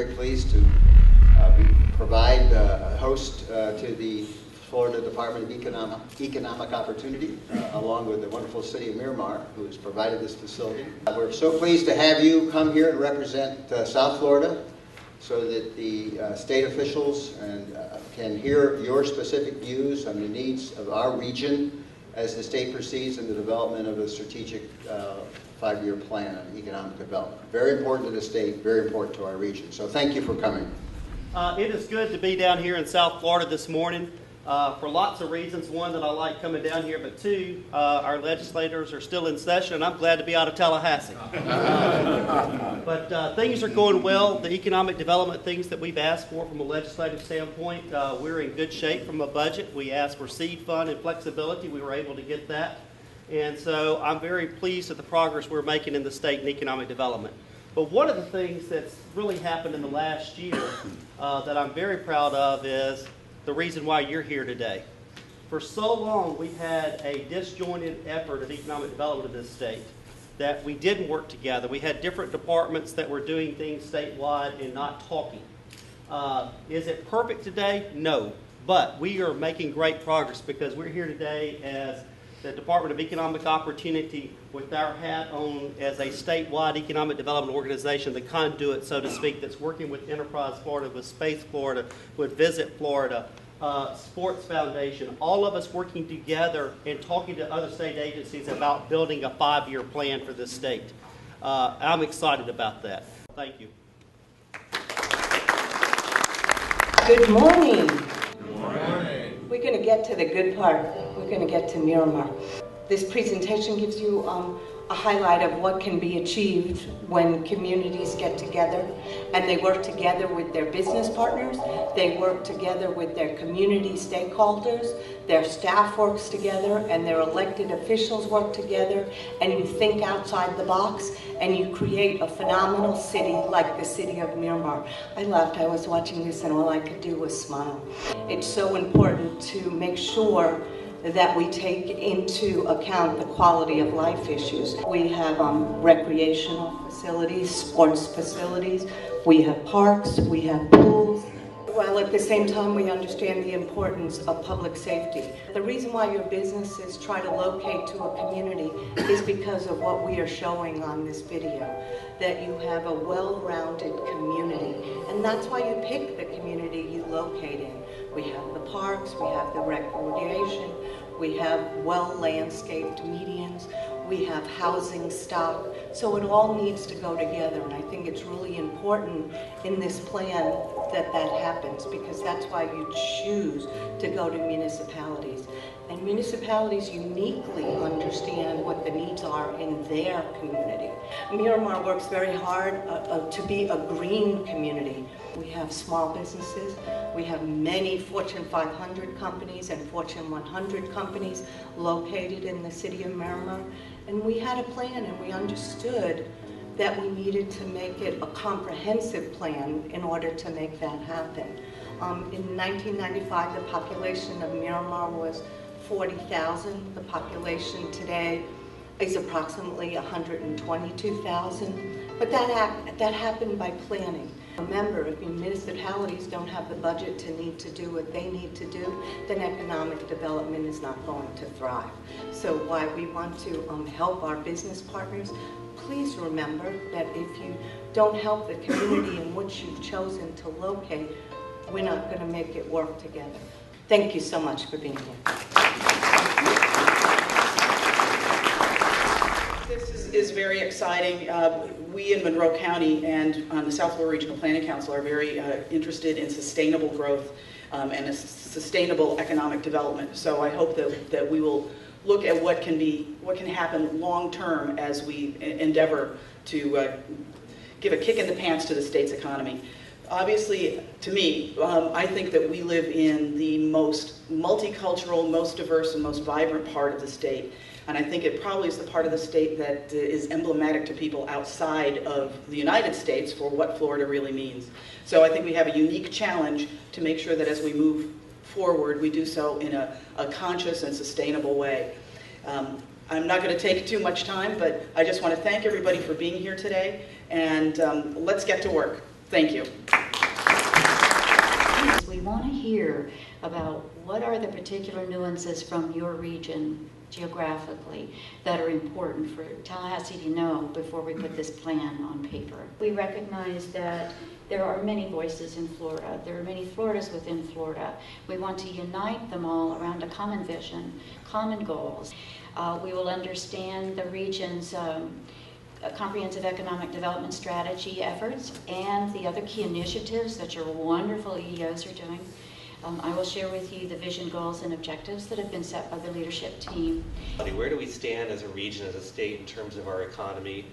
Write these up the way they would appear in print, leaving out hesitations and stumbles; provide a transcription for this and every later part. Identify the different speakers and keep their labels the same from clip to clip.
Speaker 1: very pleased to provide a host to the Florida Department of Economic Opportunity, along with the wonderful City of Miramar, who has provided this facility. We're so pleased to have you come here and represent South Florida so that the state officials can hear your specific views on the needs of our region as the state proceeds in the development of a strategic 5-year plan on economic development. Very important to the state, very important to our region. So thank you for coming.
Speaker 2: It is good to be down here in South Florida this morning for lots of reasons. One, that I like coming down here, but two, our legislators are still in session, and I'm glad to be out of Tallahassee. But things are going well. The economic development things that we've asked for from a legislative standpoint, we're in good shape from a budget. We asked for seed fund and flexibility. We were able to get that. And so I'm very pleased with the progress we're making in the state in economic development. But one of the things that's really happened in the last year that I'm very proud of is the reason why you're here today. For so long, we've had a disjointed effort of economic development in this state that we didn't work together. We had different departments that were doing things statewide and not talking. Is it perfect today? No. But we are making great progress because we're here today as the Department of Economic Opportunity with our hat on as a statewide economic development organization, the conduit, so to speak, that's working with Enterprise Florida, with Space Florida, with Visit Florida, Sports Foundation, all of us working together and talking to other state agencies about building a 5-year plan for this state. I'm excited about that. Thank you.
Speaker 3: Good morning. Good morning. We're going to get to the good part. We're going to get to Miramar. This presentation gives you a highlight of what can be achieved when communities get together and they work together with their business partners, they work together with their community stakeholders, their staff works together, and their elected officials work together, and you think outside the box and you create a phenomenal city like the City of Miramar. I laughed. I was watching this and all I could do was smile. It's so important to make sure that we take into account the quality of life issues. We have recreational facilities, sports facilities, we have parks, we have pools, while at the same time we understand the importance of public safety. The reason why your businesses try to locate to a community is because of what we are showing on this video, that you have a well-rounded community, and that's why you pick the community you locate in. We have the parks, we have the recreation, we have well-landscaped medians, we have housing stock, so it all needs to go together, and I think it's really important in this plan that that happens, because that's why you choose to go to municipalities. And municipalities uniquely understand what the needs are in their community. Miramar works very hard to be a green community. We have small businesses, we have many Fortune 500 companies and Fortune 100 companies located in the City of Miramar, and we had a plan and we understood that we needed to make it a comprehensive plan in order to make that happen. In 1995, the population of Miramar was 40,000. The population today is approximately 122,000. But that happened by planning. Remember, if municipalities don't have the budget to need to do what they need to do, then economic development is not going to thrive. So why we want to help our business partners, please remember that if you don't help the community in which you've chosen to locate, we're not going to make it work together. Thank you so much for being here.
Speaker 4: This is very exciting. We in Monroe County and on the South Florida Regional Planning Council are very interested in sustainable growth and a sustainable economic development. So I hope that we will look at what can happen long term as we endeavor to give a kick in the pants to the state's economy. Obviously, to me, I think that we live in the most multicultural, most diverse, and most vibrant part of the state. And I think it probably is the part of the state that is emblematic to people outside of the United States for what Florida really means. So I think we have a unique challenge to make sure that as we move forward, we do so in a conscious and sustainable way. I'm not going to take too much time, but I just want to thank everybody for being here today, and let's get to work. Thank you.
Speaker 5: We want to hear about what are the particular nuances from your region geographically that are important for Tallahassee to know before we put this plan on paper. We recognize that there are many voices in Florida. There are many Floridas within Florida. We want to unite them all around a common vision, common goals. We will understand the region's comprehensive economic development strategy efforts and the other key initiatives that your wonderful EEOs are doing. I will share with you the vision, goals, and objectives that have been set by the leadership team.
Speaker 6: Where do we stand as a region, as a state, in terms of our economy?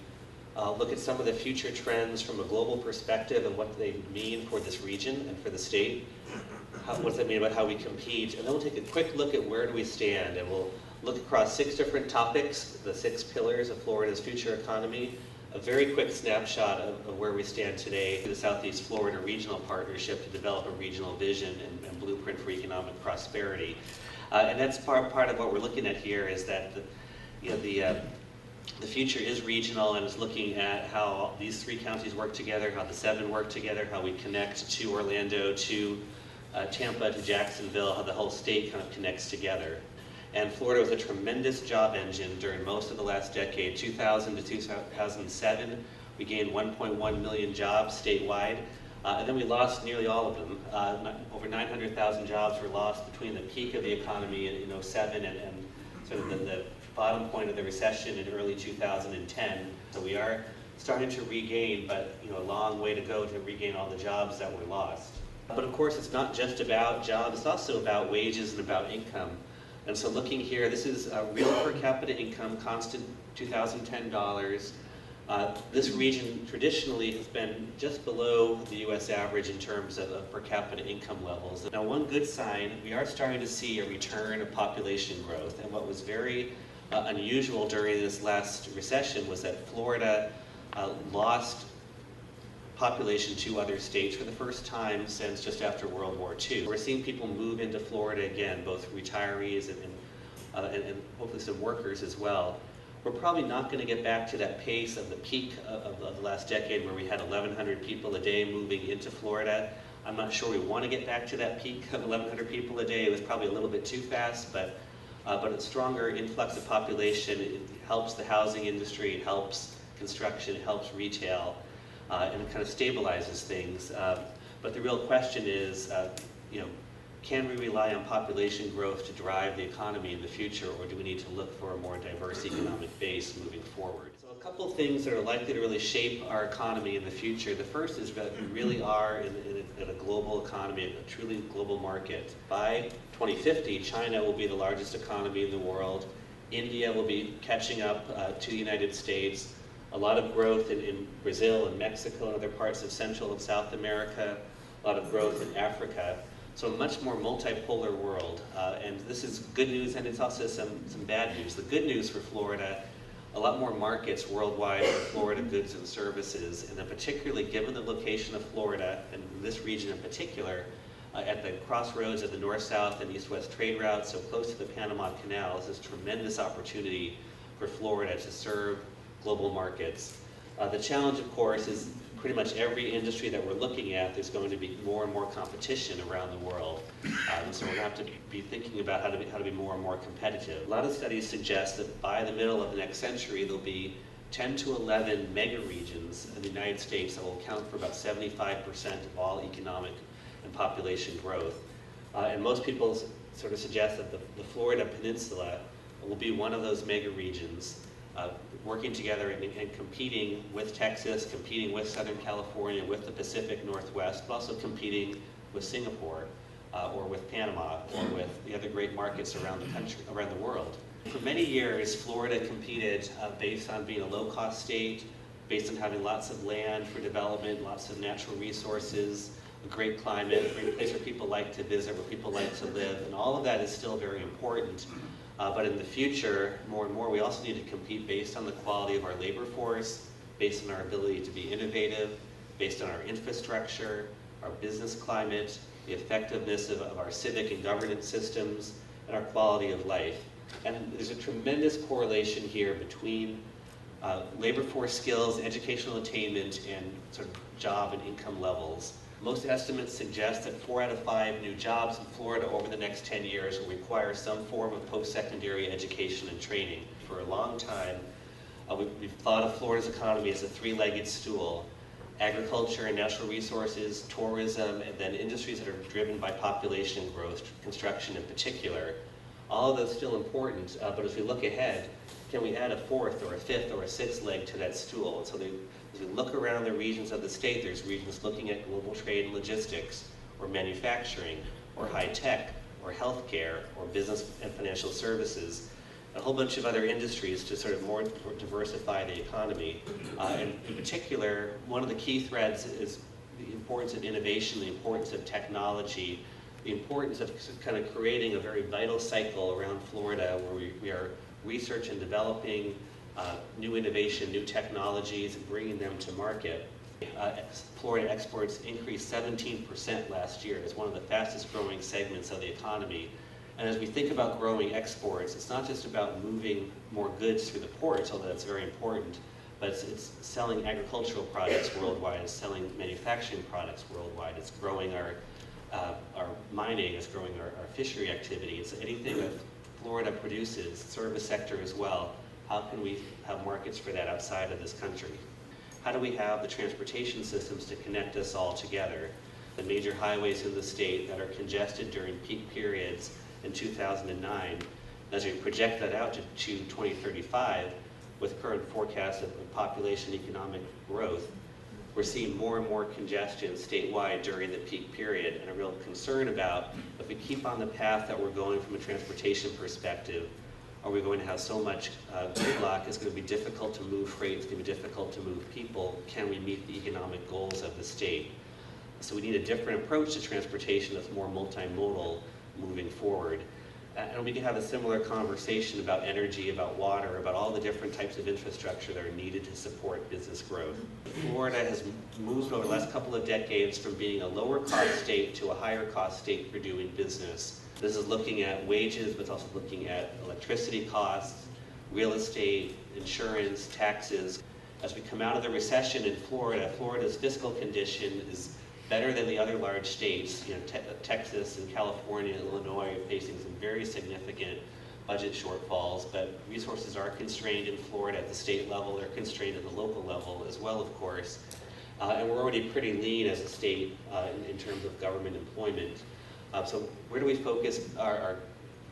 Speaker 6: Look at some of the future trends from a global perspective and what they mean for this region and for the state. What does that mean about how we compete? And then we'll take a quick look at where do we stand, and we'll look across 6 different topics, the 6 pillars of Florida's future economy, a very quick snapshot of where we stand today, the Southeast Florida Regional Partnership to develop a regional vision and blueprint for economic prosperity. And that's part of what we're looking at here is that the future is regional and is looking at how these 3 counties work together, how the 7 work together, how we connect to Orlando, to Tampa, to Jacksonville, how the whole state kind of connects together. And Florida was a tremendous job engine during most of the last decade. 2000 to 2007, we gained 1.1 million jobs statewide, and then we lost nearly all of them. Over 900,000 jobs were lost between the peak of the economy in 2007 and sort of the bottom point of the recession in early 2010. So we are starting to regain, but a long way to go to regain all the jobs that were lost. But of course, it's not just about jobs, it's also about wages and about income. And so looking here, this is real per capita income, constant 2010 dollars. This region traditionally has been just below the U.S. average in terms of per capita income levels. Now, one good sign, we are starting to see a return of population growth. And what was very unusual during this last recession was that Florida lost population to other states for the first time since just after World War II. We're seeing people move into Florida again, both retirees and hopefully some workers as well. We're probably not going to get back to that pace of the peak of the last decade where we had 1,100 people a day moving into Florida. I'm not sure we want to get back to that peak of 1,100 people a day. It was probably a little bit too fast, but a stronger influx of population, it helps the housing industry, it helps construction, it helps retail. And it kind of stabilizes things. But the real question is, can we rely on population growth to drive the economy in the future, or do we need to look for a more diverse economic base moving forward? So a couple of things that are likely to really shape our economy in the future. The first is that we really are in a global economy, a truly global market. By 2050, China will be the largest economy in the world. India will be catching up to the United States. A lot of growth in Brazil and Mexico and other parts of Central and South America, a lot of growth in Africa. So a much more multipolar world. And this is good news, and it's also some bad news. The good news for Florida, a lot more markets worldwide for Florida goods and services, and then particularly given the location of Florida, and this region in particular, at the crossroads of the north-south and east-west trade routes, so close to the Panama Canal, this is a tremendous opportunity for Florida to serve global markets. The challenge, of course, is pretty much every industry that we're looking at, there's going to be more and more competition around the world. So we're going to have to be thinking about how to be more and more competitive. A lot of studies suggest that by the middle of the next century, there'll be 10 to 11 mega regions in the United States that will account for about 75% of all economic and population growth. And most people sort of suggest that the Florida Peninsula will be one of those mega regions. Working together and competing with Texas, competing with Southern California, with the Pacific Northwest, but also competing with Singapore or with Panama or with the other great markets around the country, around the world. For many years, Florida competed based on being a low-cost state, based on having lots of land for development, lots of natural resources, a great climate, a great place where people like to visit, where people like to live, and all of that is still very important. But in the future, more and more, we also need to compete based on the quality of our labor force, based on our ability to be innovative, based on our infrastructure, our business climate, the effectiveness of our civic and governance systems, and our quality of life. And there's a tremendous correlation here between labor force skills, educational attainment, and sort of job and income levels. Most estimates suggest that 4 out of 5 new jobs in Florida over the next 10 years will require some form of post-secondary education and training. For a long time, we've thought of Florida's economy as a 3-legged stool: agriculture and natural resources, tourism, and then industries that are driven by population growth, construction in particular. All of those still important, but as we look ahead, can we add a 4th or a 5th or a 6th leg to that stool? And so as we look around the regions of the state, there's regions looking at global trade and logistics, or manufacturing, or high tech, or healthcare, or business and financial services, a whole bunch of other industries to sort of more diversify the economy. And in particular, one of the key threads is the importance of innovation, the importance of technology, the importance of kind of creating a very vital cycle around Florida where we are research and developing new innovation, new technologies, and bringing them to market. Florida exports increased 17% last year. It's one of the fastest growing segments of the economy. And as we think about growing exports, it's not just about moving more goods through the ports, although that's very important, but it's selling agricultural products worldwide, it's selling manufacturing products worldwide, it's growing our mining, it's growing our fishery activity. It's anything that Florida produces, service sector as well. How can we have markets for that outside of this country? How do we have the transportation systems to connect us all together? The major highways in the state that are congested during peak periods in 2009, as we project that out to 2035, with current forecasts of population economic growth, we're seeing more and more congestion statewide during the peak period, and a real concern about if we keep on the path that we're going from a transportation perspective, are we going to have so much gridlock, it's going to be difficult to move freight, it's going to be difficult to move people. Can we meet the economic goals of the state? So we need a different approach to transportation that's more multimodal moving forward. And we can have a similar conversation about energy, about water, about all the different types of infrastructure that are needed to support business growth. Florida has moved over the last couple of decades from being a lower cost state to a higher cost state for doing business. This is looking at wages, but it's also looking at electricity costs, real estate, insurance, taxes. As we come out of the recession in Florida, Florida's fiscal condition is better than the other large states. Texas and California and Illinois are facing some very significant budget shortfalls, but resources are constrained in Florida at the state level. They're constrained at the local level as well, of course. And we're already pretty lean as a state in terms of government employment. So where do we focus our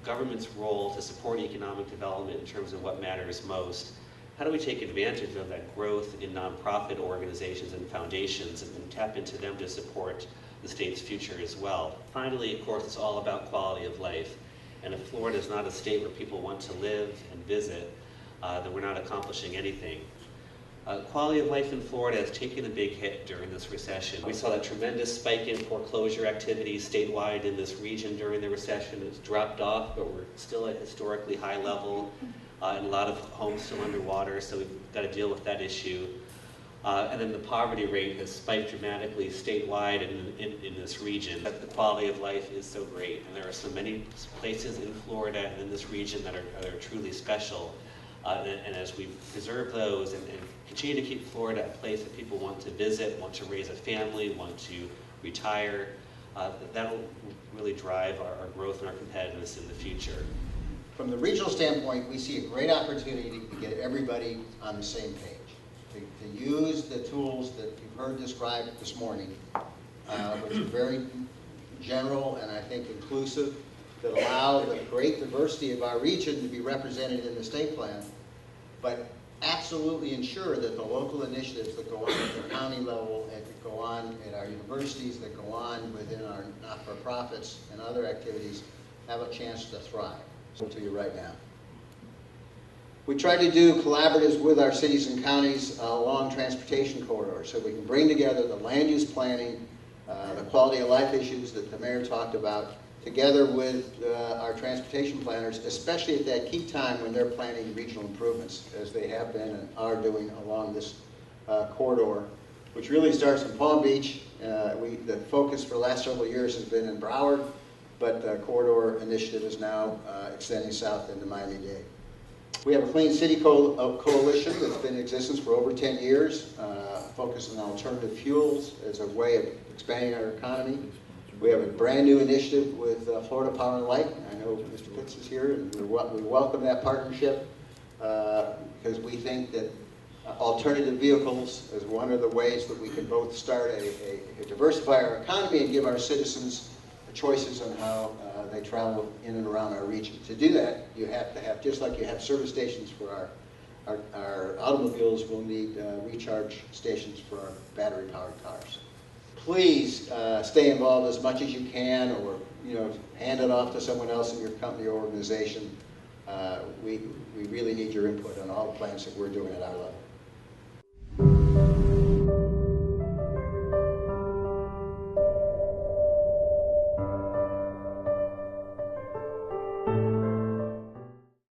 Speaker 6: government's role to support economic development in terms of what matters most? How do we take advantage of that growth in nonprofit organizations and foundations and tap into them to support the state's future as well? Finally, of course, it's all about quality of life. And if Florida is not a state where people want to live and visit, then we're not accomplishing anything. Quality of life in Florida has taken a big hit during this recession. We saw that tremendous spike in foreclosure activity statewide in this region during the recession. It's dropped off, but we're still at historically high level. And a lot of homes still underwater, so we've got to deal with that issue. And then the poverty rate has spiked dramatically statewide in this region. But the quality of life is so great, and there are so many places in Florida and in this region that are truly special. And as we preserve those and continue to keep Florida a place that people want to visit, want to raise a family, want to retire, that'll really drive our growth and our competitiveness in the future.
Speaker 1: From the regional standpoint, we see a great opportunity to get everybody on the same page, to use the tools that you've heard described this morning, which are very general and I think inclusive, that allow the great diversity of our region to be represented in the state plan, but absolutely ensure that the local initiatives that go on at the county level and that go on at our universities, that go on within our not-for-profits and other activities have a chance to thrive. To you right now. We try to do collaboratives with our cities and counties along transportation corridors so we can bring together the land use planning, the quality of life issues that the mayor talked about, together with our transportation planners, especially at that key time when they're planning regional improvements, as they have been and are doing along this corridor, which really starts in Palm Beach. The focus for the last several years has been in Broward, but the corridor initiative is now extending south into Miami-Dade. We have a Clean City Coalition that's been in existence for over 10 years, focused on alternative fuels as a way of expanding our economy. We have a brand new initiative with Florida Power and Light. I know Mr. Pitts is here, and we welcome that partnership because we think that alternative vehicles is one of the ways that we can both start diversify our economy and give our citizens choices on how they travel in and around our region. To do that, you have to have, just like you have service stations for our automobiles, we'll need recharge stations for our battery-powered cars. Please stay involved as much as you can, or hand it off to someone else in your company or organization. We really need your input on all the plans that we're doing at our level.